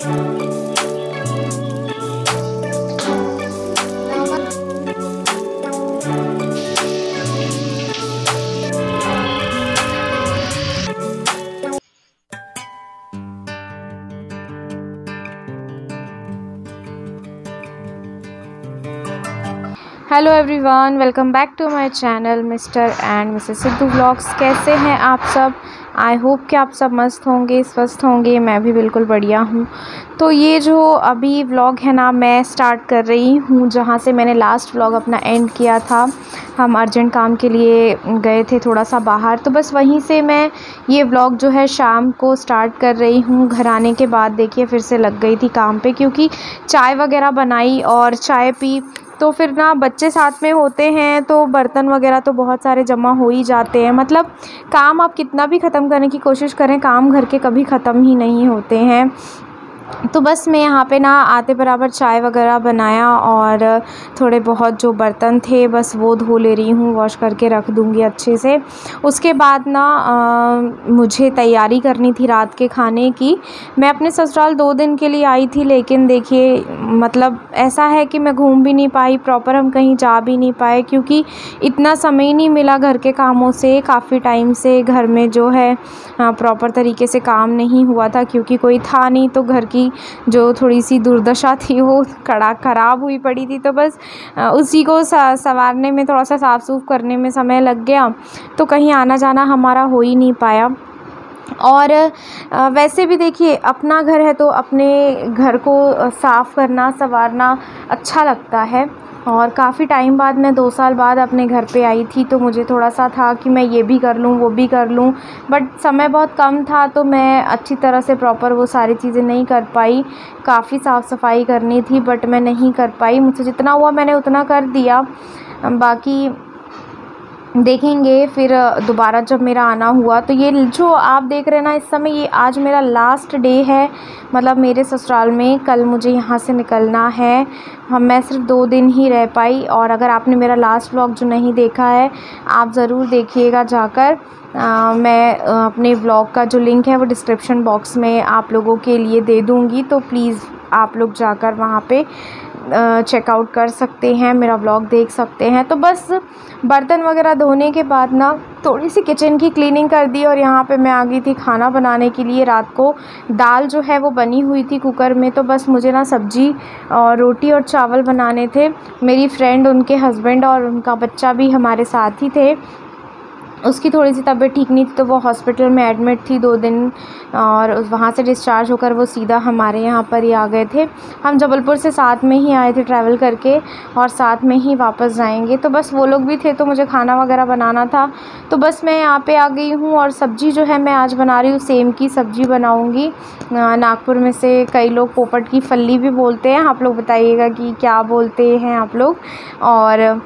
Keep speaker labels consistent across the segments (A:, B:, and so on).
A: Hello everyone, welcome back to my channel mister and missus Sidhu vlogs. कैसे हैं आप सब? आई होप कि आप सब मस्त होंगे, स्वस्थ होंगे। मैं भी बिल्कुल बढ़िया हूँ। तो ये जो अभी व्लॉग है ना, मैं स्टार्ट कर रही हूँ जहाँ से मैंने लास्ट व्लॉग अपना एंड किया था। हम अर्जेंट काम के लिए गए थे थोड़ा सा बाहर, तो बस वहीं से मैं ये व्लॉग जो है शाम को स्टार्ट कर रही हूँ। घर आने के बाद देखिए फिर से लग गई थी काम पे, क्योंकि चाय वगैरह बनाई और चाय पी, तो फिर ना बच्चे साथ में होते हैं तो बर्तन वगैरह तो बहुत सारे जमा हो ही जाते हैं। मतलब काम आप कितना भी ख़त्म करने की कोशिश करें, काम घर के कभी ख़त्म ही नहीं होते हैं। तो बस मैं यहाँ पे ना आते बराबर चाय वगैरह बनाया और थोड़े बहुत जो बर्तन थे बस वो धो ले रही हूँ, वॉश करके रख दूँगी अच्छे से। उसके बाद ना मुझे तैयारी करनी थी रात के खाने की। मैं अपने ससुराल 2 दिन के लिए आई थी, लेकिन देखिए मतलब ऐसा है कि मैं घूम भी नहीं पाई प्रॉपर, हम कहीं जा भी नहीं पाए, क्योंकि इतना समय ही नहीं मिला घर के कामों से। काफ़ी टाइम से घर में जो है प्रॉपर तरीके से काम नहीं हुआ था, क्योंकि कोई था नहीं, तो घर की जो थोड़ी सी दुर्दशा थी वो ख़राब हुई पड़ी थी। तो बस उसी को संवारने में, थोड़ा सा साफ़ सूफ करने में समय लग गया, तो कहीं आना जाना हमारा हो ही नहीं पाया। और वैसे भी देखिए अपना घर है तो अपने घर को साफ़ करना संवारना अच्छा लगता है। और काफ़ी टाइम बाद मैं 2 साल बाद अपने घर पे आई थी, तो मुझे थोड़ा सा था कि मैं ये भी कर लूँ वो भी कर लूँ, बट समय बहुत कम था तो मैं अच्छी तरह से प्रॉपर वो सारी चीज़ें नहीं कर पाई। काफ़ी साफ़ सफाई करनी थी बट मैं नहीं कर पाई। मुझसे जितना हुआ मैंने उतना कर दिया, बाकी देखेंगे फिर दोबारा जब मेरा आना हुआ। तो ये जो आप देख रहे हैं ना इस समय, ये आज मेरा लास्ट डे है, मतलब मेरे ससुराल में। कल मुझे यहाँ से निकलना है। मैं सिर्फ 2 दिन ही रह पाई। और अगर आपने मेरा लास्ट व्लॉग जो नहीं देखा है, आप ज़रूर देखिएगा जाकर। मैं अपने व्लॉग का जो लिंक है वो डिस्क्रिप्शन बॉक्स में आप लोगों के लिए दे दूँगी, तो प्लीज़ आप लोग जाकर वहाँ पे चेकआउट कर सकते हैं, मेरा व्लॉग देख सकते हैं। तो बस बर्तन वगैरह धोने के बाद ना थोड़ी सी किचन की क्लीनिंग कर दी और यहाँ पे मैं आ गई थी खाना बनाने के लिए। रात को दाल जो है वो बनी हुई थी कुकर में, तो बस मुझे ना सब्ज़ी और रोटी और चावल बनाने थे। मेरी फ्रेंड, उनके हस्बैंड और उनका बच्चा भी हमारे साथ ही थे। उसकी थोड़ी सी तबीयत ठीक नहीं थी तो वो हॉस्पिटल में एडमिट थी 2 दिन, और वहाँ से डिस्चार्ज होकर वो सीधा हमारे यहाँ पर ही आ गए थे। हम जबलपुर से साथ में ही आए थे ट्रैवल करके, और साथ में ही वापस जाएंगे। तो बस वो लोग भी थे तो मुझे खाना वगैरह बनाना था, तो बस मैं यहाँ पे आ गई हूँ। और सब्ज़ी जो है मैं आज बना रही हूँ, सेम की सब्ज़ी बनाऊँगी। नागपुर में से कई लोग पोपट की फल्ली भी बोलते हैं, आप लोग बताइएगा कि क्या बोलते हैं आप लोग। और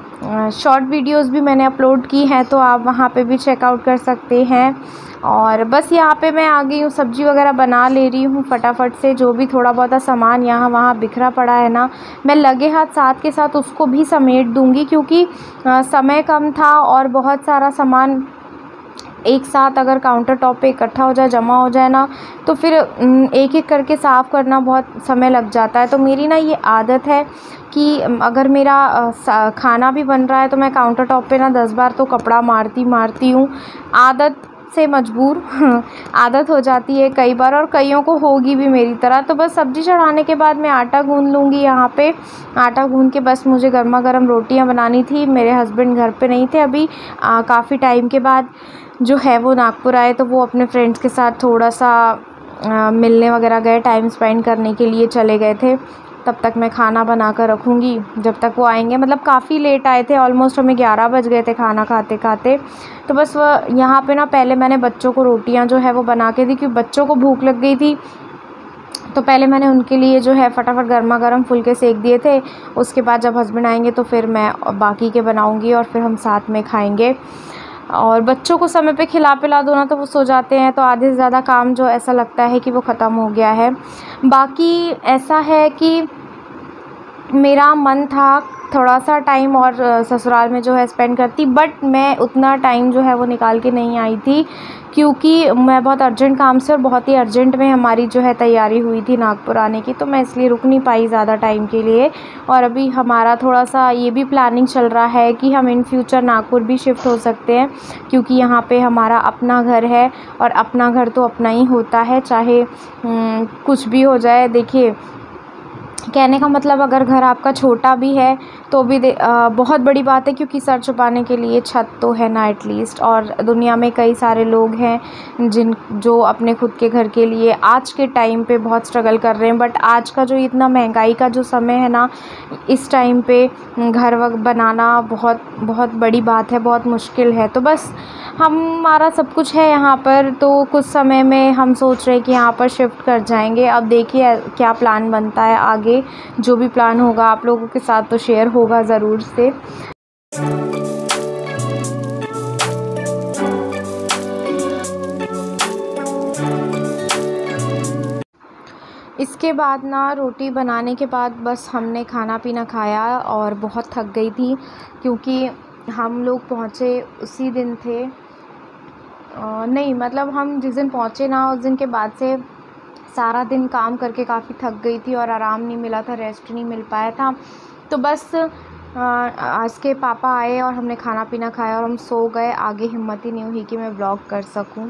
A: शॉर्ट वीडियोस भी मैंने अपलोड की हैं, तो आप वहाँ पे भी चेकआउट कर सकते हैं। और बस यहाँ पे मैं आ गई हूँ, सब्ज़ी वगैरह बना ले रही हूँ फटाफट से। जो भी थोड़ा बहुत सामान यहाँ वहाँ बिखरा पड़ा है ना, मैं लगे हाथ साथ के साथ उसको भी समेट दूँगी, क्योंकि समय कम था और बहुत सारा सामान एक साथ अगर काउंटर टॉप पे इकट्ठा हो जाए, जमा हो जाए ना, तो फिर एक एक करके साफ़ करना बहुत समय लग जाता है। तो मेरी ना ये आदत है कि अगर मेरा खाना भी बन रहा है तो मैं काउंटर टॉप पे ना 10 बार तो कपड़ा मारती हूँ। आदत से मजबूर आदत हो जाती है कई बार, और कईयों को होगी भी मेरी तरह। तो बस सब्ज़ी चढ़ाने के बाद मैं आटा गूँध लूँगी। यहाँ पे आटा गूँध के बस मुझे गर्मा गर्म रोटियाँ बनानी थी। मेरे हस्बैंड घर पे नहीं थे अभी, काफ़ी टाइम के बाद जो है वो नागपुर आए, तो वो अपने फ्रेंड्स के साथ थोड़ा सा मिलने वगैरह गए, टाइम स्पेंड करने के लिए चले गए थे। तब तक मैं खाना बना कर रखूँगी जब तक वो आएंगे। मतलब काफ़ी लेट आए थे, ऑलमोस्ट हमें 11 बज गए थे खाना खाते खाते। तो बस वो यहाँ पे ना पहले मैंने बच्चों को रोटियाँ जो है वो बना के दी, क्योंकि बच्चों को भूख लग गई थी। तो पहले मैंने उनके लिए जो है फटाफट गर्मा गर्म फुलके सेक दिए थे। उसके बाद जब हस्बैंड आएंगे तो फिर मैं बाकी के बनाऊँगी और फिर हम साथ में खाएँगे। और बच्चों को समय पे खिला पिला दो ना तो वो सो जाते हैं, तो आधे से ज़्यादा काम जो ऐसा लगता है कि वो ख़त्म हो गया है। बाकी ऐसा है कि मेरा मन था थोड़ा सा टाइम और ससुराल में जो है स्पेंड करती, बट मैं उतना टाइम जो है वो निकाल के नहीं आई थी, क्योंकि मैं बहुत अर्जेंट काम से और बहुत ही अर्जेंट में हमारी जो है तैयारी हुई थी नागपुर आने की, तो मैं इसलिए रुक नहीं पाई ज़्यादा टाइम के लिए। और अभी हमारा थोड़ा सा ये भी प्लानिंग चल रहा है कि हम इन फ्यूचर नागपुर भी शिफ्ट हो सकते हैं, क्योंकि यहाँ पे हमारा अपना घर है, और अपना घर तो अपना ही होता है, चाहे कुछ भी हो जाए। देखिए, कहने का मतलब अगर घर आपका छोटा भी है तो भी बहुत बड़ी बात है, क्योंकि सर छुपाने के लिए छत तो है ना एटलीस्ट। और दुनिया में कई सारे लोग हैं जो अपने खुद के घर के लिए आज के टाइम पे बहुत स्ट्रगल कर रहे हैं, बट आज का जो इतना महंगाई का जो समय है ना, इस टाइम पे घर बनाना बहुत बहुत बड़ी बात है, बहुत मुश्किल है। तो बस हमारा सब कुछ है यहाँ पर, तो कुछ समय में हम सोच रहे हैं कि यहाँ पर शिफ्ट कर जाएंगे। अब देखिए क्या प्लान बनता है आगे, जो भी प्लान होगा आप लोगों के साथ तो शेयर होगा ज़रूर से। इसके बाद ना रोटी बनाने के बाद बस हमने खाना पीना खाया और बहुत थक गई थी, क्योंकि हम लोग पहुँचे उसी दिन थे, नहीं मतलब हम जिस दिन पहुँचे ना उस दिन के बाद से सारा दिन काम करके काफ़ी थक गई थी और आराम नहीं मिला था, रेस्ट नहीं मिल पाया था। तो बस आज के पापा आए और हमने खाना पीना खाया और हम सो गए। आगे हिम्मत ही नहीं हुई कि मैं ब्लॉग कर सकूं।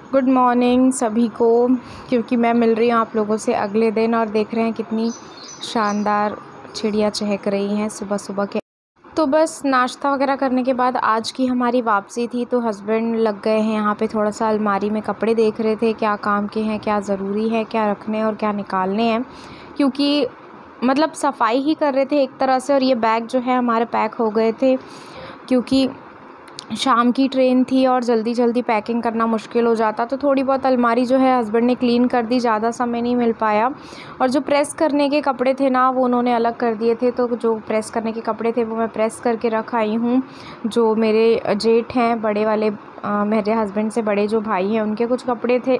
A: गुड मॉर्निंग सभी को, क्योंकि मैं मिल रही हूँ आप लोगों से अगले दिन, और देख रहे हैं कितनी शानदार चिड़िया चहक रही हैं सुबह सुबह के। तो बस नाश्ता वगैरह करने के बाद आज की हमारी वापसी थी, तो हस्बैंड लग गए हैं यहाँ पे थोड़ा सा अलमारी में कपड़े देख रहे थे, क्या काम के हैं, क्या ज़रूरी है, क्या रखने और क्या निकालने हैं, क्योंकि मतलब सफाई ही कर रहे थे एक तरह से। और ये बैग जो है हमारे पैक हो गए थे, क्योंकि शाम की ट्रेन थी और जल्दी जल्दी पैकिंग करना मुश्किल हो जाता, तो थोड़ी बहुत अलमारी जो है हस्बैंड ने क्लीन कर दी, ज़्यादा समय नहीं मिल पाया। और जो प्रेस करने के कपड़े थे ना वो उन्होंने अलग कर दिए थे, तो जो प्रेस करने के कपड़े थे वो मैं प्रेस करके रख आई हूँ। जो मेरे जेठ हैं बड़े वाले, मेरे हस्बैंड से बड़े जो भाई हैं, उनके कुछ कपड़े थे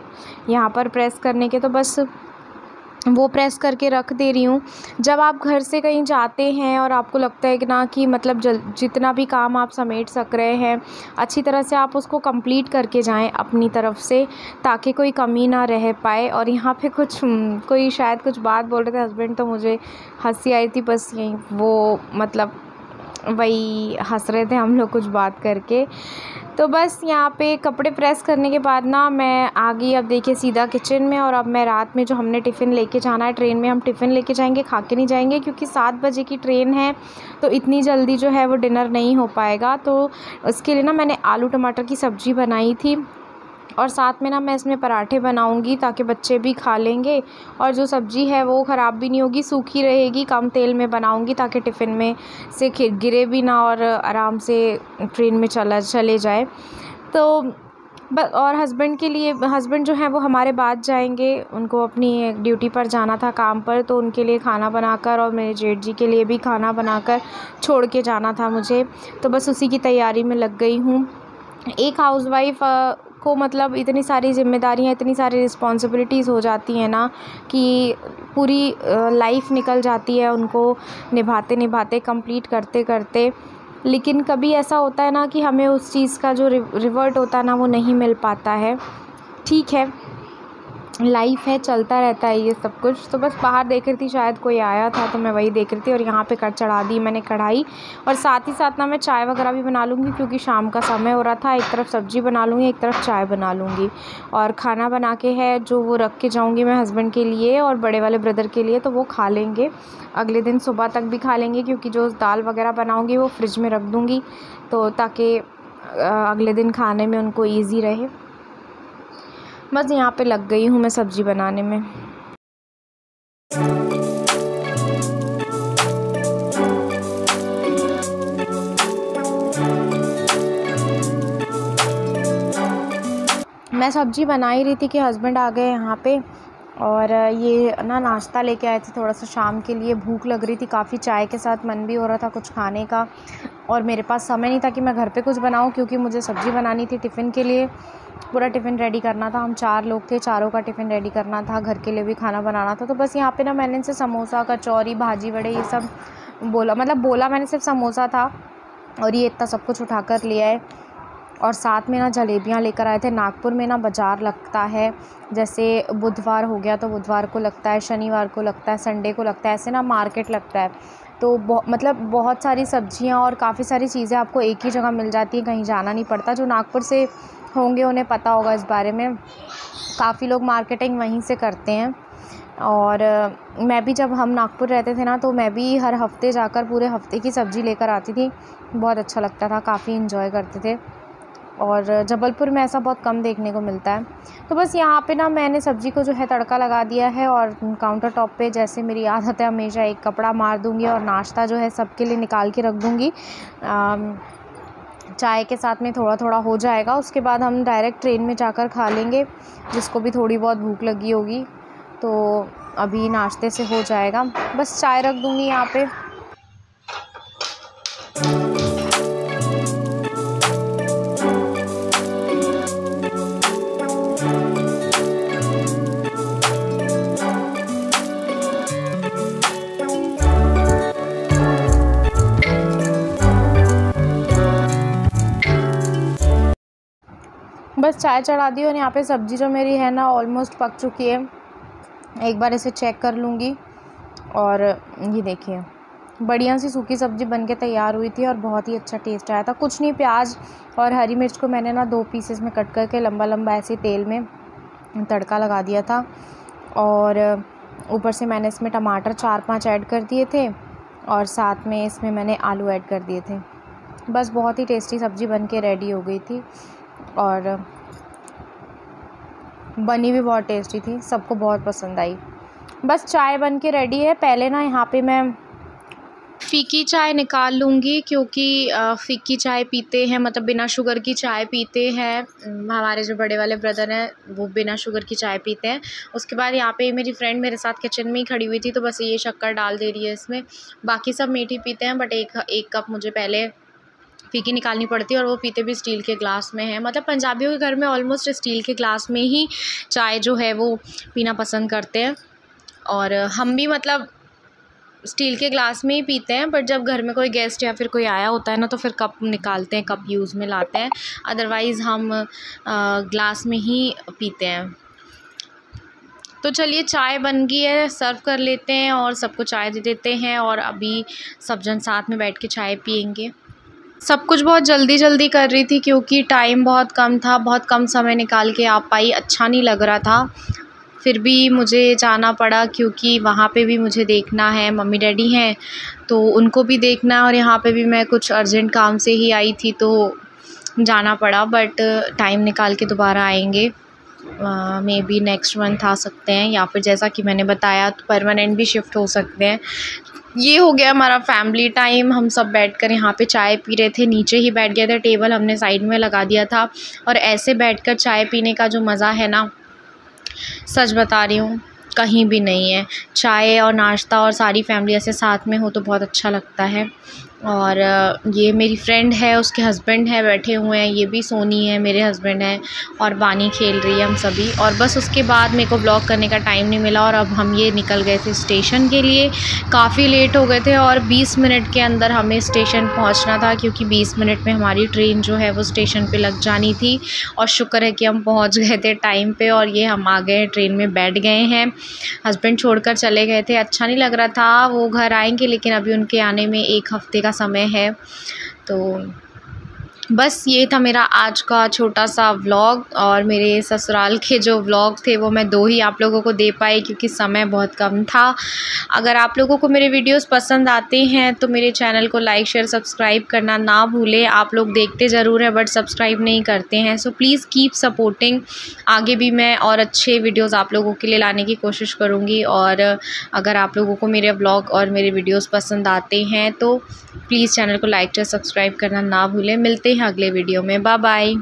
A: यहाँ पर प्रेस करने के, तो बस वो प्रेस करके रख दे रही हूँ। जब आप घर से कहीं जाते हैं और आपको लगता है कि ना कि मतलब जितना भी काम आप समेट सक रहे हैं अच्छी तरह से आप उसको कंप्लीट करके जाएं अपनी तरफ से, ताकि कोई कमी ना रह पाए। और यहाँ पे कुछ कोई शायद कुछ बात बोल रहे थे हस्बैंड, तो मुझे हंसी आई थी, बस यहीं वो मतलब वही हंस रहे थे हम लोग कुछ बात करके। तो बस यहाँ पे कपड़े प्रेस करने के बाद ना मैं आ गई अब देखिए सीधा किचन में। और अब मैं रात में जो हमने टिफ़िन लेके जाना है, ट्रेन में हम टिफ़िन लेके जाएंगे, खा के नहीं जाएंगे, क्योंकि 7 बजे की ट्रेन है, तो इतनी जल्दी जो है वो डिनर नहीं हो पाएगा। तो उसके लिए ना मैंने आलू टमाटर की सब्ज़ी बनाई थी, और साथ में ना मैं इसमें पराठे बनाऊंगी ताकि बच्चे भी खा लेंगे, और जो सब्ज़ी है वो ख़राब भी नहीं होगी, सूखी रहेगी। कम तेल में बनाऊंगी ताकि टिफ़िन में से गिरे भी ना और आराम से ट्रेन में चले जाए। तो और हस्बैंड के लिए, हस्बैंड जो है वो हमारे बाद जाएंगे, उनको अपनी ड्यूटी पर जाना था काम पर, तो उनके लिए खाना बनाकर और मेरे जेठ जी के लिए भी खाना बनाकर छोड़ के जाना था मुझे। तो बस उसी की तैयारी में लग गई हूँ। एक हाउसवाइफ़ को मतलब इतनी सारी ज़िम्मेदारियाँ, इतनी सारी रिस्पॉन्सिबिलिटीज़ हो जाती हैं ना कि पूरी लाइफ निकल जाती है उनको निभाते निभाते, कंप्लीट करते करते। लेकिन कभी ऐसा होता है ना कि हमें उस चीज़ का जो रिवर्ट होता है ना वो नहीं मिल पाता है। ठीक है, लाइफ है, चलता रहता है ये सब कुछ। तो बस बाहर देख रही थी, शायद कोई आया था तो मैं वही देख रही थी, और यहाँ पे चढ़ा दी मैंने कढ़ाई। और साथ ही साथ ना मैं चाय वगैरह भी बना लूँगी, क्योंकि शाम का समय हो रहा था। एक तरफ सब्ज़ी बना लूँगी, एक तरफ चाय बना लूँगी, और खाना बना के है जो वो रख के जाऊँगी मैं हस्बैंड के लिए और बड़े वाले ब्रदर के लिए, तो वो खा लेंगे अगले दिन सुबह तक भी खा लेंगे, क्योंकि जो दाल वगैरह बनाऊँगी वो फ्रिज में रख दूँगी, तो ताकि अगले दिन खाने में उनको ईज़ी रहे। बस यहाँ पे लग गई हूँ मैं सब्ज़ी बनाने में। मैं सब्ज़ी बना ही रही थी कि हस्बैंड आ गए यहाँ पे, और ये ना नाश्ता लेके आए थे थोड़ा सा शाम के लिए। भूख लग रही थी काफ़ी, चाय के साथ मन भी हो रहा था कुछ खाने का, और मेरे पास समय नहीं था कि मैं घर पे कुछ बनाऊं, क्योंकि मुझे सब्ज़ी बनानी थी टिफ़िन के लिए। पूरा टिफ़िन रेडी करना था, हम 4 लोग थे, चारों का टिफ़िन रेडी करना था, घर के लिए भी खाना बनाना था। तो बस यहाँ पे ना मैंने इनसे समोसा, कचौरी, भाजी वड़े ये सब बोला, मतलब बोला मैंने सिर्फ समोसा था, और ये इतना सब कुछ उठा कर लिया है। और साथ में ना जलेबियाँ लेकर आए थे। नागपुर में ना बाज़ार लगता है, जैसे बुधवार हो गया तो बुधवार को लगता है, शनिवार को लगता है, संडे को लगता है, ऐसे ना मार्केट लगता है। तो मतलब बहुत सारी सब्जियां और काफ़ी सारी चीज़ें आपको एक ही जगह मिल जाती हैं, कहीं जाना नहीं पड़ता। जो नागपुर से होंगे उन्हें पता होगा इस बारे में, काफ़ी लोग मार्केटिंग वहीं से करते हैं। और मैं भी, जब हम नागपुर रहते थे ना, तो मैं भी हर हफ्ते जाकर पूरे हफ्ते की सब्ज़ी लेकर आती थी। बहुत अच्छा लगता था, काफ़ी इन्जॉय करते थे, और जबलपुर में ऐसा बहुत कम देखने को मिलता है। तो बस यहाँ पे ना मैंने सब्ज़ी को जो है तड़का लगा दिया है, और काउंटर टॉप पे, जैसे मेरी आदत है, हमेशा एक कपड़ा मार दूँगी और नाश्ता जो है सबके लिए निकाल के रख दूँगी। चाय के साथ में थोड़ा थोड़ा हो जाएगा, उसके बाद हम डायरेक्ट ट्रेन में जाकर खा लेंगे, जिसको भी थोड़ी बहुत भूख लगी होगी। तो अभी नाश्ते से हो जाएगा, बस चाय रख दूँगी यहाँ पे। बस चाय चढ़ा दी, और यहाँ पे सब्ज़ी जो मेरी है ना ऑलमोस्ट पक चुकी है। एक बार इसे चेक कर लूँगी। और ये देखिए, बढ़िया सी सूखी सब्ज़ी बनके तैयार हुई थी, और बहुत ही अच्छा टेस्ट आया था। कुछ नहीं, प्याज और हरी मिर्च को मैंने ना 2 पीसेस में कट करके लंबा लंबा ऐसे तेल में तड़का लगा दिया था, और ऊपर से मैंने इसमें टमाटर 4-5 ऐड कर दिए थे, और साथ में इसमें मैंने आलू ऐड कर दिए थे। बस बहुत ही टेस्टी सब्ज़ी बनके रेडी हो गई थी, और बनी भी बहुत टेस्टी थी, सबको बहुत पसंद आई। बस चाय बन के रेडी है। पहले ना यहाँ पे मैं फ़ीकी चाय निकाल लूँगी, क्योंकि फ़ीकी चाय पीते हैं, मतलब बिना शुगर की चाय पीते हैं। हमारे जो बड़े वाले ब्रदर हैं वो बिना शुगर की चाय पीते हैं। उसके बाद यहाँ पे मेरी फ्रेंड मेरे साथ किचन में ही खड़ी हुई थी, तो बस ये शक्कर डाल दे रही है इसमें। बाकी सब मीठी पीते हैं, बट एक कप मुझे पहले फ़ीकी निकालनी पड़ती है, और वो पीते भी स्टील के ग्लास में है। मतलब पंजाबियों के घर में ऑलमोस्ट स्टील के ग्लास में ही चाय जो है वो पीना पसंद करते हैं, और हम भी मतलब स्टील के ग्लास में ही पीते हैं। बट जब घर में कोई गेस्ट या फिर कोई आया होता है ना, तो फिर कप निकालते हैं, कप यूज़ में लाते हैं। अदरवाइज़ हम ग्लास में ही पीते हैं। तो चलिए, चाय बन गई है, सर्व कर लेते हैं और सबको चाय दे देते हैं, और अभी सब जन साथ में बैठ के चाय पियेंगे। सब कुछ बहुत जल्दी जल्दी कर रही थी, क्योंकि टाइम बहुत कम था, बहुत कम समय निकाल के आ पाई, अच्छा नहीं लग रहा था। फिर भी मुझे जाना पड़ा, क्योंकि वहाँ पे भी मुझे देखना है, मम्मी डैडी हैं तो उनको भी देखना है, और यहाँ पे भी मैं कुछ अर्जेंट काम से ही आई थी तो जाना पड़ा। बट टाइम निकाल के दोबारा आएंगे, मे बी नेक्स्ट मंथ आ सकते हैं, या फिर जैसा कि मैंने बताया तो परमानेंट भी शिफ्ट हो सकते हैं। ये हो गया हमारा फैमिली टाइम। हम सब बैठकर यहाँ पे चाय पी रहे थे, नीचे ही बैठ गए थे, टेबल हमने साइड में लगा दिया था, और ऐसे बैठकर चाय पीने का जो मज़ा है ना, सच बता रही हूँ, कहीं भी नहीं है। चाय और नाश्ता और सारी फैमिली ऐसे साथ में हो तो बहुत अच्छा लगता है। और ये मेरी फ्रेंड है, उसके हस्बैंड है बैठे हुए हैं, ये भी सोनी है, मेरे हस्बैंड हैं, और बानी खेल रही है, हम सभी। और बस उसके बाद मेरे को व्लॉग करने का टाइम नहीं मिला, और अब हम ये निकल गए थे स्टेशन के लिए। काफ़ी लेट हो गए थे, और 20 मिनट के अंदर हमें स्टेशन पहुंचना था, क्योंकि 20 मिनट में हमारी ट्रेन जो है वो स्टेशन पे लग जानी थी। और शुक्र है कि हम पहुँच गए थे टाइम पर, और ये हम आ गए, ट्रेन में बैठ गए हैं। हस्बैंड छोड़कर चले गए थे, अच्छा नहीं लग रहा था। वो घर आएंगे, लेकिन अभी उनके आने में 1 हफ़्ते का समय है। तो बस ये था मेरा आज का छोटा सा व्लॉग, और मेरे ससुराल के जो व्लॉग थे वो मैं 2 ही आप लोगों को दे पाई, क्योंकि समय बहुत कम था। अगर आप लोगों को मेरे वीडियोस पसंद आते हैं तो मेरे चैनल को लाइक शेयर सब्सक्राइब करना ना भूलें। आप लोग देखते ज़रूर हैं बट सब्सक्राइब नहीं करते हैं, सो प्लीज़ कीप सपोर्टिंग। आगे भी मैं और अच्छे वीडियोज़ आप लोगों के लिए लाने की कोशिश करूँगी। और अगर आप लोगों को मेरे व्लॉग और मेरे वीडियोज़ पसंद आते हैं तो प्लीज़ चैनल को लाइक शेयर सब्सक्राइब करना ना भूलें। मिलते हैं अगले वीडियो में, बाय बाय।